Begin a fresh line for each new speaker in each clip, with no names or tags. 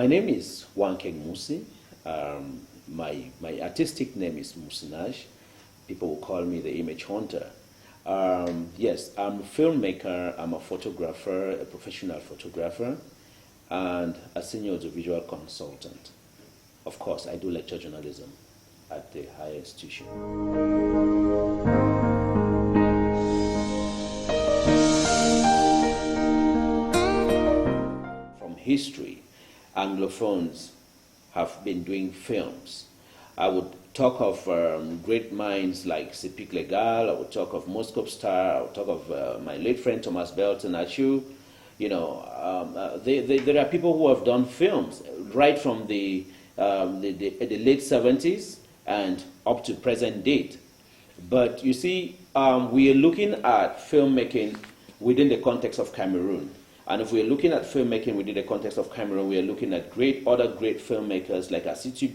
My name is Waa MUSI. My artistic name is Musinaj. People will call me the image hunter. Yes, I'm a filmmaker, I'm a photographer, a professional photographer, and a senior audiovisual consultant. Of course, I do lecture journalism at the higher institution. From history, Anglophones have been doing films. I would talk of great minds like Sepik Legal, I would talk of Moscow Star, I would talk of my late friend Thomas Belton Achu. You know, there are people who have done films right from the late 70s and up to present date. But you see, we are looking at filmmaking within the context of Cameroon. And if we're looking at filmmaking within the context of Cameroon, we are looking at other great filmmakers like Asitu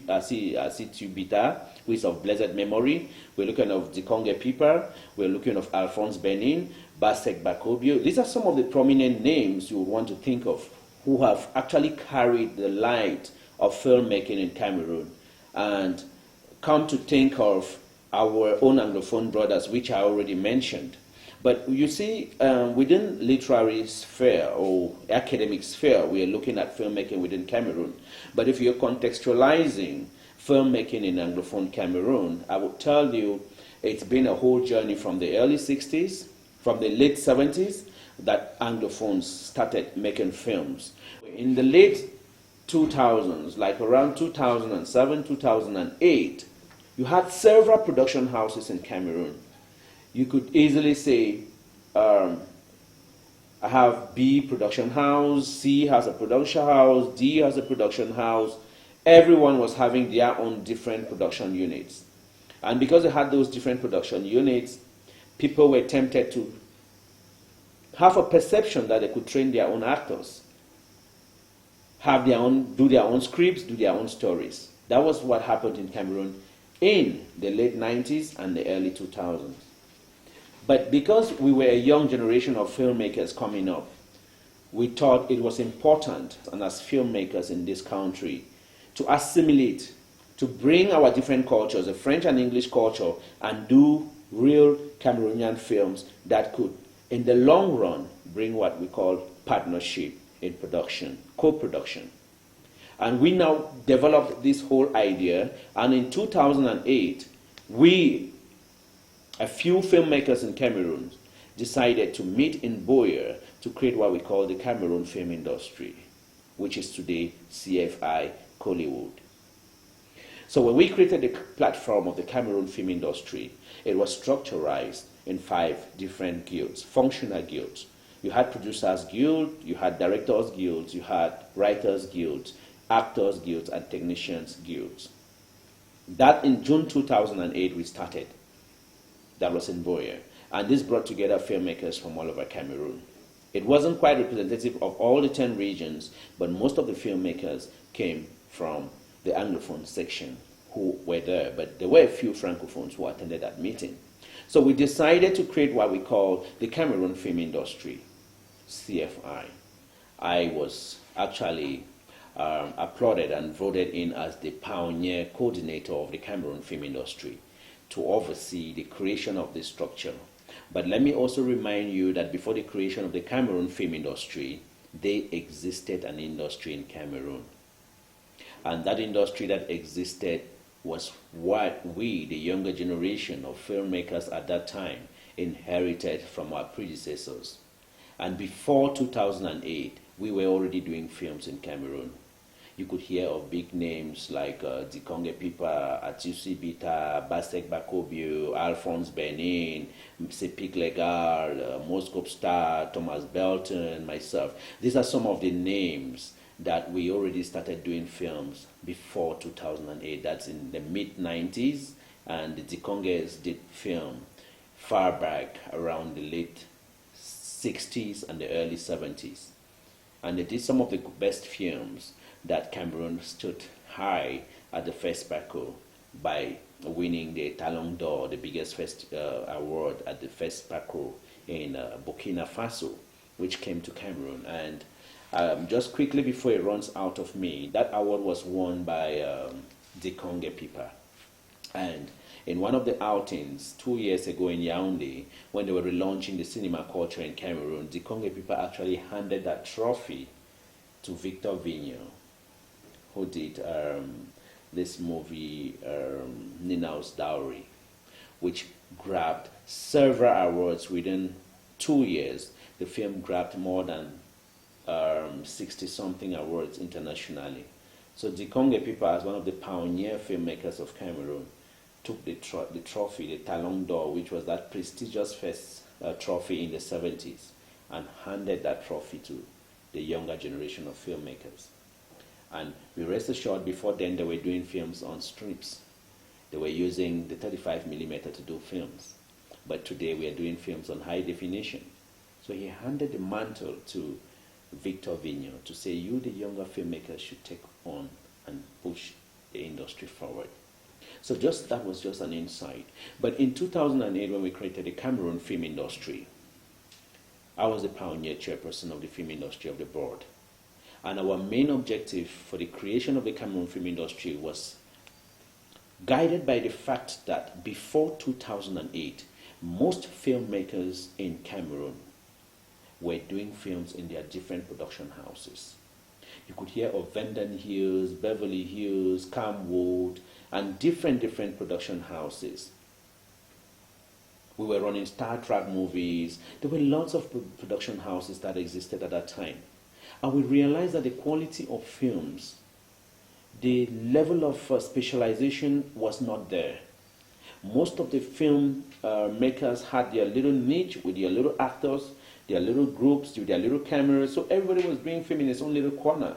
Bita, who is of blessed memory. We're looking at Dikonge Piper. We're looking at Alphonse Benin, Basek Bakobio. These are some of the prominent names you would want to think of who have actually carried the light of filmmaking in Cameroon. And come to think of our own Anglophone brothers, which I already mentioned. But you see, within literary sphere or academic sphere, we are looking at filmmaking within Cameroon. But if you're contextualizing filmmaking in Anglophone Cameroon, I would tell you it's been a whole journey from the early 60s, from the late 70s, that Anglophones started making films. In the late 2000s, like around 2007, 2008, you had several production houses in Cameroon. You could easily say, I have B production house, C has a production house, D has a production house. Everyone was having their own different production units. And because they had those different production units, people were tempted to have a perception that they could train their own actors, do their own scripts, do their own stories. That was what happened in Cameroon in the late 90s and the early 2000s. But because we were a young generation of filmmakers coming up, we thought it was important, and as filmmakers in this country, to assimilate, to bring our different cultures, the French and English culture, and do real Cameroonian films that could, in the long run, bring what we call partnership in production, co-production. And we now developed this whole idea, and in 2008, a few filmmakers in Cameroon decided to meet in Boyer to create what we call the Cameroon Film Industry, which is today CFI Collywood. So when we created the platform of the Cameroon Film Industry, it was structurized in 5 different guilds, functional guilds. You had Producers Guild, you had Directors Guilds, you had Writers Guilds, Actors Guilds, and Technicians Guilds. That in June 2008 we started. That was in Boyer. And this brought together filmmakers from all over Cameroon. It wasn't quite representative of all the 10 regions, but most of the filmmakers came from the Anglophone section who were there, but there were a few Francophones who attended that meeting. So we decided to create what we call the Cameroon Film Industry, CFI. I was actually applauded and voted in as the pioneer coordinator of the Cameroon Film Industry to oversee the creation of this structure. But let me also remind you that before the creation of the Cameroon Film Industry, there existed an industry in Cameroon. And that industry that existed was what we, the younger generation of filmmakers at that time, inherited from our predecessors. And before 2008, we were already doing films in Cameroon. You could hear of big names like Dikonge Piper, Atusi Bita, Basek Bakobio, Alphonse Benin, Sepik Legal, Moscow Star, Thomas Belton, myself. These are some of the names that we already started doing films before 2008. That's in the mid-90s, and the Dikonges did film far back around the late 60s and the early 70s. And they did some of the best films that Cameroon stood high at the FESPACO by winning the Talon d'Or, the biggest award at the FESPACO in Burkina Faso, which came to Cameroon. And Just quickly before it runs out of me, that award was won by Dikonge Pipa. And in one of the outings 2 years ago in Yaoundé, when they were relaunching the cinema culture in Cameroon, Dikonge Pipa actually handed that trophy to Victor Vigneault, who did this movie, Ninao's Dowry, which grabbed several awards within 2 years. The film grabbed more than 60-something awards internationally. So Dikonge Pipa, as one of the pioneer filmmakers of Cameroon, took the trophy, the Talon d'Or, which was that prestigious first trophy in the 70s, and handed that trophy to the younger generation of filmmakers. And we rest assured, before then they were doing films on strips. They were using the 35mm to do films. But today we are doing films on high definition. So he handed the mantle to Victor Vigneault to say, you, the younger filmmakers, should take on and push the industry forward. So that was just an insight. But in 2008, when we created the Cameroon Film Industry, I was the pioneer chairperson of the film industry of the board. And our main objective for the creation of the Cameroon Film Industry was guided by the fact that before 2008, most filmmakers in Cameroon were doing films in their different production houses. You could hear of Vanden Hills, Beverly Hills, Collywood, and different production houses. We were running Star Trek movies. There were lots of production houses that existed at that time. And we realized that the quality of films, the level of specialization was not there. Most of the film makers had their little niche with their little actors, their little groups, with their little cameras, so everybody was doing film in its own little corner.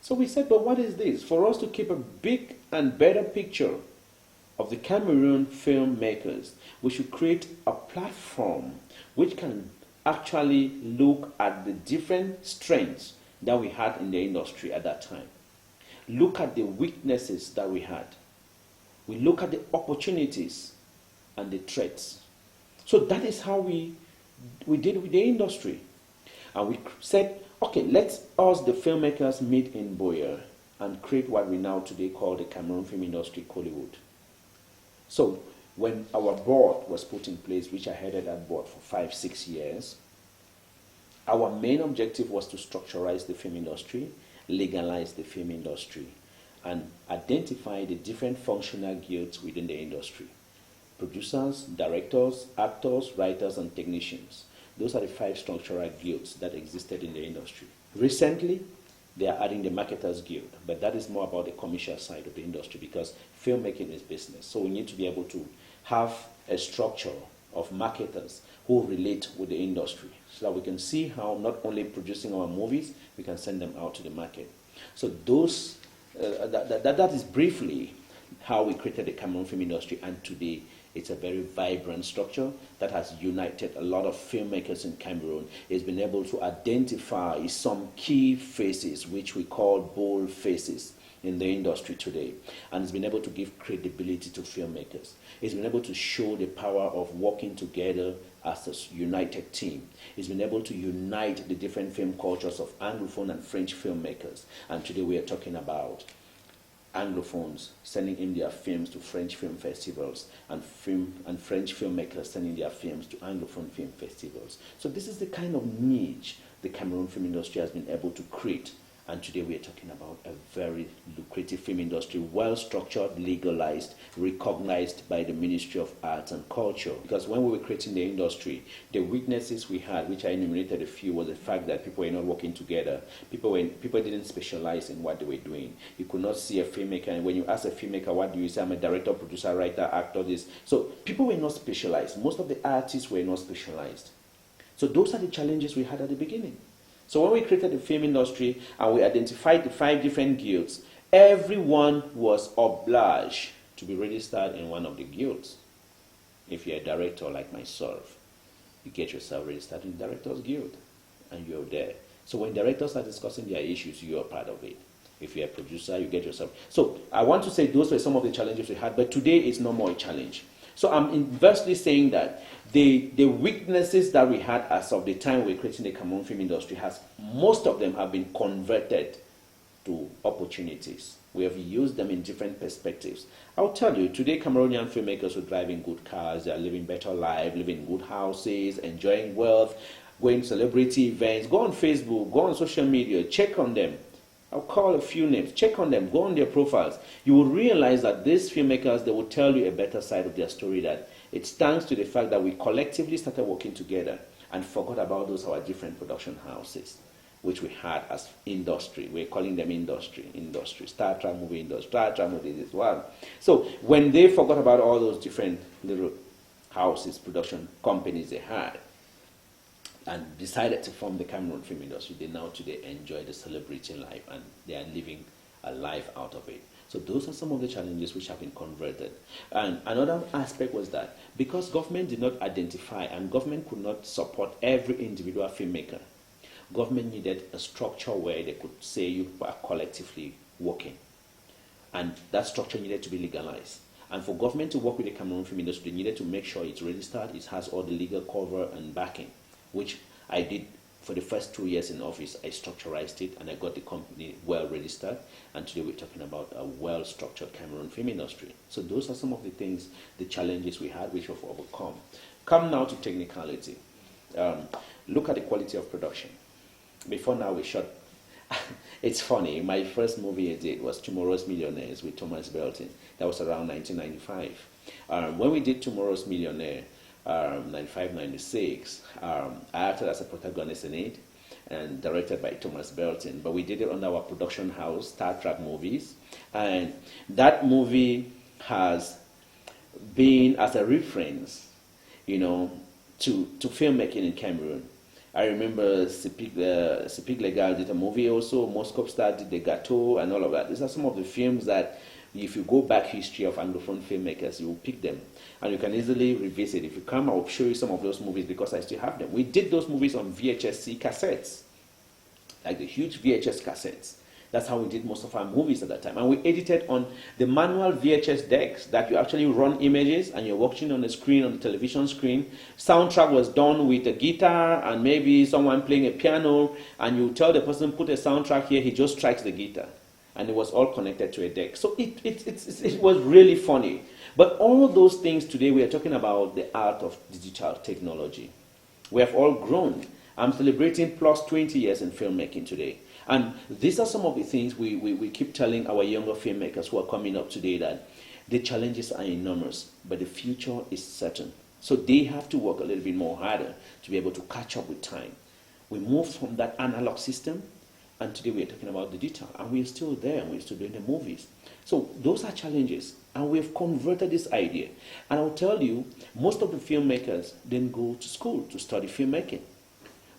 So we said, but what is this? For us to keep a big and better picture of the Cameroon filmmakers, we should create a platform which can actually look at the different strengths that we had in the industry at that time. Look at the weaknesses that we had. We look at the opportunities and the threats. So that is how we did with the industry. And we said, okay, let's us, the filmmakers, meet in Boyer and create what we now today call the Cameroon Film Industry Collywood. So when our board was put in place, which I headed that board for 5-6 years, our main objective was to structuralize the film industry, legalize the film industry, and identify the different functional guilds within the industry. Producers, directors, actors, writers, and technicians. Those are the 5 structural guilds that existed in the industry. Recently, they are adding the Marketers Guild, but that is more about the commercial side of the industry because filmmaking is business. So we need to be able to have a structure of marketers who relate with the industry so that we can see how not only producing our movies, we can send them out to the market. So that is briefly how we created the Cameroon Film Industry, and today it's a very vibrant structure that has united a lot of filmmakers in Cameroon. It's been able to identify some key faces, which we call bold faces in the industry today. And it's been able to give credibility to filmmakers. It's been able to show the power of working together as a united team. It's been able to unite the different film cultures of Anglophone and French filmmakers. And today we are talking about Anglophones sending in their films to French film festivals, and French filmmakers sending their films to Anglophone film festivals. So this is the kind of niche the Cameroon film industry has been able to create. And today we are talking about a very lucrative film industry, well-structured, legalized, recognized by the Ministry of Arts and Culture. Because when we were creating the industry, the weaknesses we had, which I enumerated a few, was the fact that people were not working together. People didn't specialize in what they were doing. You could not see a filmmaker, and when you ask a filmmaker, what do you say? I'm a director, producer, writer, actor, this. So people were not specialized. Most of the artists were not specialized. So those are the challenges we had at the beginning. So when we created the film industry and we identified the 5 different guilds, everyone was obliged to be registered in one of the guilds. If you're a director like myself, you get yourself registered in the Directors Guild and you're there. So when directors are discussing their issues, you're part of it. If you're a producer, you get yourself. So I want to say those were some of the challenges we had, but today it's no more a challenge. So I'm inversely saying that the weaknesses that we had as of the time we were creating the Cameroon film industry, most of them have been converted to opportunities. We have used them in different perspectives. I'll tell you, today Cameroonian filmmakers are driving good cars, they are living better lives, living in good houses, enjoying wealth, going to celebrity events. Go on Facebook, go on social media, check on them. I'll call a few names, check on them, go on their profiles. You will realize that these filmmakers, they will tell you a better side of their story, that it's thanks to the fact that we collectively started working together and forgot about those our different production houses, which we had as industry. We're calling them industry, Star Trek movie industry, Star Trek movie this one. So when they forgot about all those different little houses, production companies they had, and decided to form the Cameroon film industry, they now today enjoy the celebrity life and they are living a life out of it. So those are some of the challenges which have been converted. And another aspect was that because government did not identify and government could not support every individual filmmaker, government needed a structure where they could say you are collectively working. And that structure needed to be legalized. And for government to work with the Cameroon film industry, they needed to make sure it's registered, it has all the legal cover and backing, which I did for the first 2 years in office. I structurized it and I got the company well registered. And today we're talking about a well-structured Cameroon film industry. So those are some of the things, the challenges we had, which we've overcome. Come now to technicality. Look at the quality of production. Before now we shot, it's funny, my first movie I did was Tomorrow's Millionaires with Thomas Belton. That was around 1995. When we did Tomorrow's Millionaire, 95, 96, I acted as a protagonist in it and directed by Thomas Belton, but we did it on our production house, Star Trek Movies, and that movie has been as a reference, you know, to filmmaking in Cameroon. I remember Sepik Legal did a movie also, Moscow Star did The Gâteau and all of that. These are some of the films that if you go back history of Anglophone filmmakers, you will pick them. And you can easily revisit. If you come, I will show you some of those movies because I still have them. We did those movies on VHS-C cassettes, like the huge VHS cassettes. That's how we did most of our movies at that time. And we edited on the manual VHS decks that you actually run images and you're watching on the screen, on the television screen. Soundtrack was done with a guitar and maybe someone playing a piano, and you tell the person, put a soundtrack here, he just strikes the guitar. And it was all connected to a deck. So it was really funny. But all those things today, we are talking about the art of digital technology. We have all grown. I'm celebrating plus 20 years in filmmaking today. And these are some of the things we keep telling our younger filmmakers who are coming up today, that the challenges are enormous, but the future is certain. So they have to work a little bit more harder to be able to catch up with time. We moved from that analog system, and today we're talking about digital, and we're still there, and we're still doing the movies. So those are challenges, and we've converted this idea. And I'll tell you, most of the filmmakers didn't go to school to study filmmaking.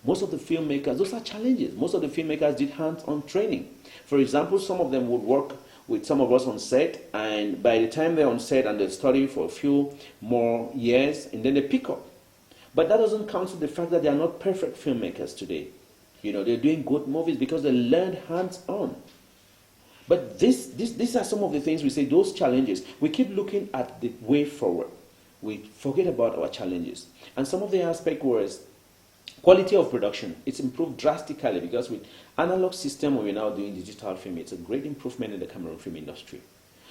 Most of the filmmakers, those are challenges. Most of the filmmakers did hands-on training. For example, some of them would work with some of us on set, and by the time they're on set and they study for a few more years, and then they pick up. But that doesn't cancel the fact that they are not perfect filmmakers today. You know, they're doing good movies because they learned hands-on. But these are some of the things we say, those challenges. We keep looking at the way forward. We forget about our challenges. And some of the aspect was quality of production. It's improved drastically because with analog system, we're now doing digital film. It's a great improvement in the Cameroon film industry.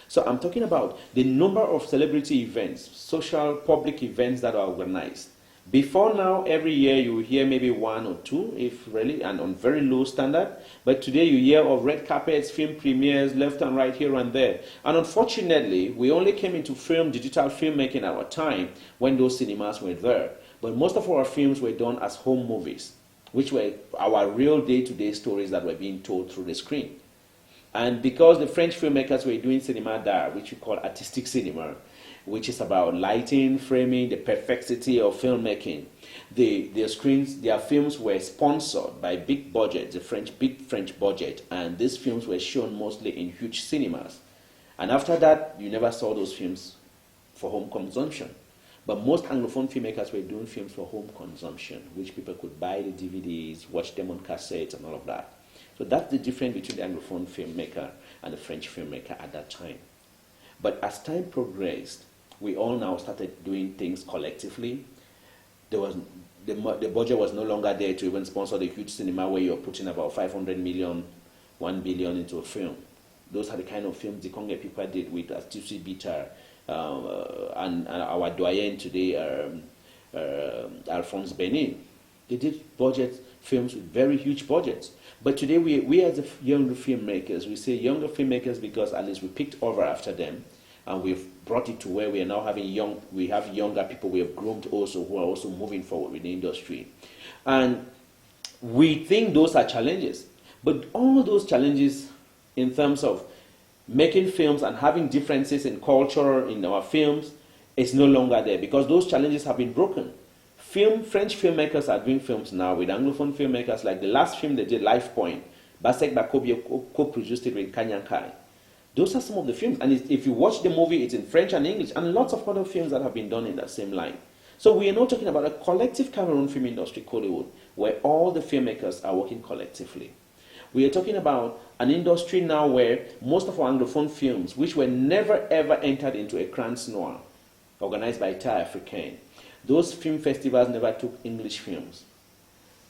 So I'm talking about the number of celebrity events, social public events that are organized. Before now, every year you will hear maybe one or two, if really, and on very low standard. But today you hear of red carpets, film premieres, left and right, here and there. And unfortunately, we only came into digital filmmaking at our time when those cinemas were there. But most of our films were done as home movies, which were our real day-to-day stories that were being told through the screen. And because the French filmmakers were doing cinema d'art, which we call artistic cinema, which is about lighting, framing, the perfectity of filmmaking, their films were sponsored by big budget, big French budget, and these films were shown mostly in huge cinemas. And after that, you never saw those films for home consumption. But most Anglophone filmmakers were doing films for home consumption, which people could buy the DVDs, watch them on cassettes and all of that. So that's the difference between the Anglophone filmmaker and the French filmmaker at that time. But as time progressed, we all now started doing things collectively. There was the budget was no longer there to even sponsor the huge cinema where you're putting about 500 million, 1 billion into a film. Those are the kind of films the Congo people did with Tusi Bitar and our doyen today, Alphonse Benin. They did budget films with very huge budgets. But today we as the younger filmmakers, we say younger filmmakers because at least we picked over after them and we've brought it to where we are now having we have younger people we have groomed also who are also moving forward with the industry. And we think those are challenges. But all those challenges in terms of making films and having differences in culture in our films is no longer there because those challenges have been broken. French filmmakers are doing films now with Anglophone filmmakers, like the last film they did, Life Point. Basek Bakobie co-produced it with Kanyankai. Those are some of the films. And if you watch the movie, it's in French and English, and lots of other films that have been done in that same line. So we are now talking about a collective Cameroon film industry, Collywood, where all the filmmakers are working collectively. We are talking about an industry now where most of our Anglophone films, which were never ever entered into a Crans Noir, organized by État Africain, those film festivals never took English films.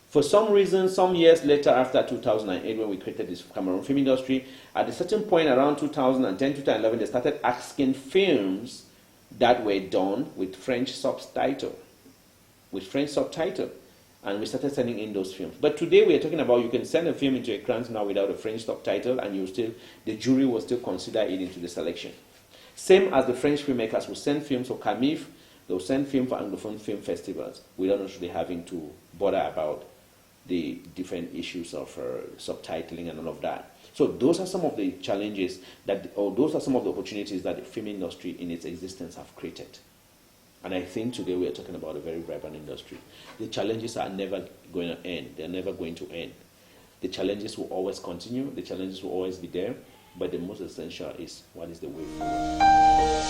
For some reason, some years later, after 2008, when we created this Cameroon film industry, at a certain point around 2010, 2011, they started asking films that were done with French subtitle. And we started sending in those films. But today we are talking about you can send a film into a Crans now without a French subtitle, and the jury will still consider it into the selection. Same as the French filmmakers will send films for CAMIF, they'll send film for Anglophone film festivals without actually having to bother about the different issues of subtitling and all of that. So those are some of the challenges those are some of the opportunities that the film industry in its existence have created. And I think today we are talking about a very vibrant industry. The challenges are never going to end. They're never going to end. The challenges will always continue. The challenges will always be there. But the most essential is what is the way forward.